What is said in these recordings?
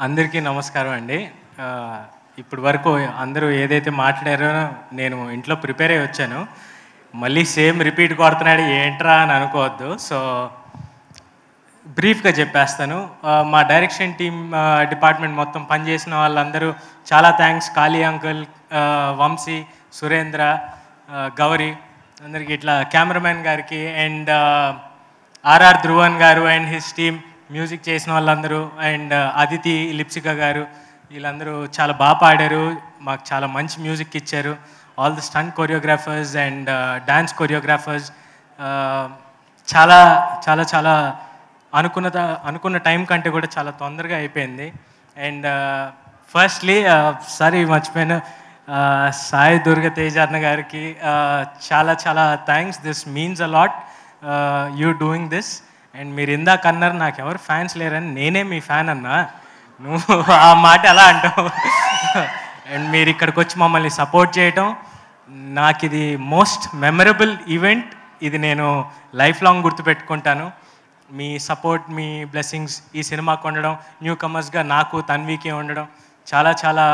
అందరికీ నమస్కారం అండి. ఇప్పటి వరకు అందరూ ఏదైతే మాట్లాడారో నేను ఇంట్లో ప్రిపేర్ అయ్యి వచ్చాను. మళ్ళీ సేమ్ రిపీట్ కొడుతున్నాడు ఏంట్రా అని అనుకోవద్దు. సో బ్రీఫ్గా చెప్పేస్తాను. మా డైరెక్షన్ టీమ్ డిపార్ట్మెంట్ మొత్తం పనిచేసిన వాళ్ళందరూ చాలా థ్యాంక్స్. కాళీ అంకుల్, వంశీ, సురేంద్ర, గౌరీ అందరికీ, ఇట్లా కెమెరామెన్ గారికి అండ్ ఆర్ఆర్ ధ్రువన్ గారు అండ్ హిస్ టీమ్, మ్యూజిక్ చేసిన వాళ్ళందరూ అండ్ అదితి, లిప్సిక గారు, వీళ్ళందరూ చాలా బాగా పాడారు, మాకు చాలా మంచి మ్యూజిక్ ఇచ్చారు. All the stunt choreographers and dance choreographers, చాలా చాలా చాలా అనుకున్న టైం కంటే కూడా చాలా తొందరగా అయిపోయింది. అండ్ ఫస్ట్లీ సారీ మర్చిపోయాను, సాయి దుర్గ తేజ అన్న గారికి చాలా చాలా thanks. This means a lot you doing this. And మీరు ఇందాక అన్నారు నాకు ఎవరు ఫ్యాన్స్ లేరని, నేనే మీ ఫ్యాన్ అన్నా. నువ్వు ఆ మాట ఎలా అంటావు? అండ్ మీరు ఇక్కడికి వచ్చి మమ్మల్ని సపోర్ట్ చేయటం, నాకు ఇది మోస్ట్ మెమరబుల్ ఈవెంట్. ఇది నేను లైఫ్ లాంగ్ గుర్తుపెట్టుకుంటాను. మీ సపోర్ట్, మీ బ్లెస్సింగ్స్ ఈ సినిమాకు ఉండడం, న్యూ కమర్స్గా నాకు, తన్వికి ఉండడం చాలా చాలా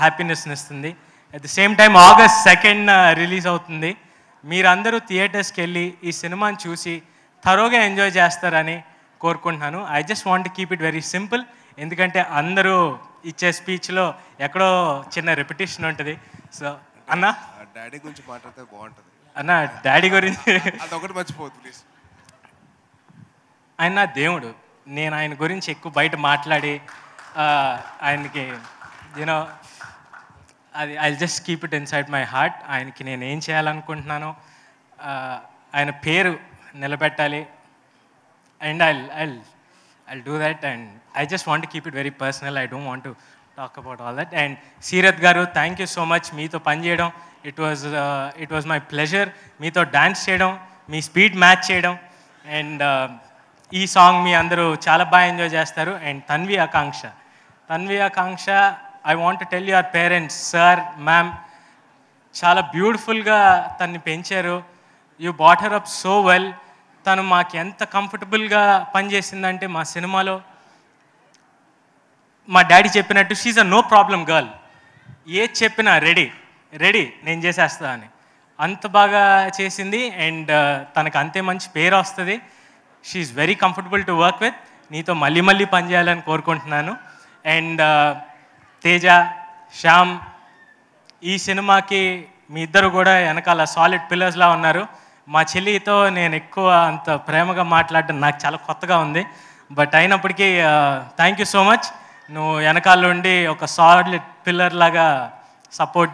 హ్యాపీనెస్ని ఇస్తుంది. At the same time August 2nd release అవుతుంది. మీరందరూ థియేటర్స్కి వెళ్ళి ఈ సినిమాని చూసి థరోగా ఎంజాయ్ చేస్తారని కోరుకుంటున్నాను. I just want keep it very simple. ఎందుకంటే అందరూ ఇచ్చే స్పీచ్లో ఎక్కడో చిన్న రెపిటేషన్ ఉంటుంది. సో అన్న, డాడీ గురించి మాట్లాడితే బాగుంటుంది అన్న. డాడీ గురించి అదొకటి మర్చిపోవద్దు ప్లీజ్. ఆయన నా దేవుడు. నేను ఆయన గురించి ఎక్కువ బయట మాట్లాడి ఆయనకి యూనో అది I just keep it inside my heart. ఆయనకి నేను ఏం చేయాలనుకుంటున్నానో ఆయన పేరు నిలబెట్టాలి. And I'll do that, and I just want to keep it very personal. I don't want to talk about all that. And Seerath garu, thank you so much. మీతో పని చేయడం, it was my pleasure. మీతో dance చేయడం, మీ speed match చేయడం, and ఈ song మీ అందరూ చాలా బాగా ఎంజాయ్ చేస్తారు. And Tanvi Akanksha, I want to tell your parents, sir, ma'am, చాలా బ్యూటిఫుల్గా తన్ని పెంచారు. You brought her up so well. తను మాకు ఎంత కంఫర్టబుల్గా పనిచేసిందంటే మా సినిమాలో మా డాడీ చెప్పినట్టు she's a no problem girl. ఏది చెప్పినా రెడీ నేను చేసేస్తా అని అంత బాగా చేసింది. అండ్ తనకు అంతే మంచి పేరు వస్తుంది. She's very comfortable to work with. నీతో మళ్ళీ పనిచేయాలని కోరుకుంటున్నాను. అండ్ తేజ, శ్యామ్, ఈ సినిమాకి మీ ఇద్దరు కూడా వెనకాల సాలిడ్ పిల్లర్స్లా ఉన్నారు. మా చెల్లితో నేను ఎక్కువ అంత ప్రేమగా మాట్లాడడం నాకు చాలా కొత్తగా ఉంది. బట్ అయినప్పటికీ థ్యాంక్ యూ సో మచ్. నువ్వు వెనకాల ఉండి ఒక సాలిడ్ పిల్లర్ లాగా సపోర్ట్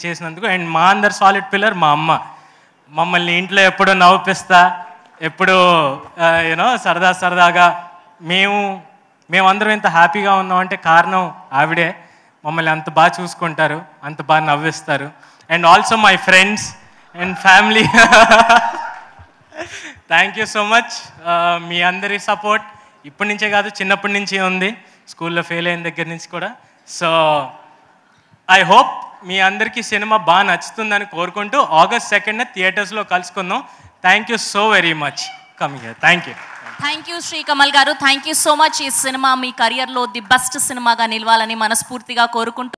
చేసినందుకు. అండ్ మా అందరు సాలిడ్ పిల్లర్ మా అమ్మ. మమ్మల్ని ఇంట్లో ఎప్పుడూ నవ్విస్తా, ఎప్పుడూ యూనో సరదాగా మేమందరం ఇంత హ్యాపీగా ఉన్నామంటే కారణం ఆవిడే. మమ్మల్ని అంత బాగా చూసుకుంటారు, అంత బాగా నవ్విస్తారు. And also my friends and family, thank you so much. మీ అందరి సపోర్ట్ ఇప్పటి నుంచే కాదు, చిన్నప్పటి నుంచి ఉంది, స్కూల్లో ఫెయిల్ అయిన దగ్గర నుంచి కూడా. సో ఐ హోప్ మీ అందరికీ సినిమా బాగా నచ్చుతుందని కోరుకుంటూ August 2nd థియేటర్స్లో కలుసుకుందాం. Thank you so very much coming here. Thank you Shri Kamal garu. Thank you so much. ఈ సినిమా మీ కెరియర్లో ది బెస్ట్ సినిమాగా నిలవాలని మనస్ఫూర్తిగా కోరుకుంటూ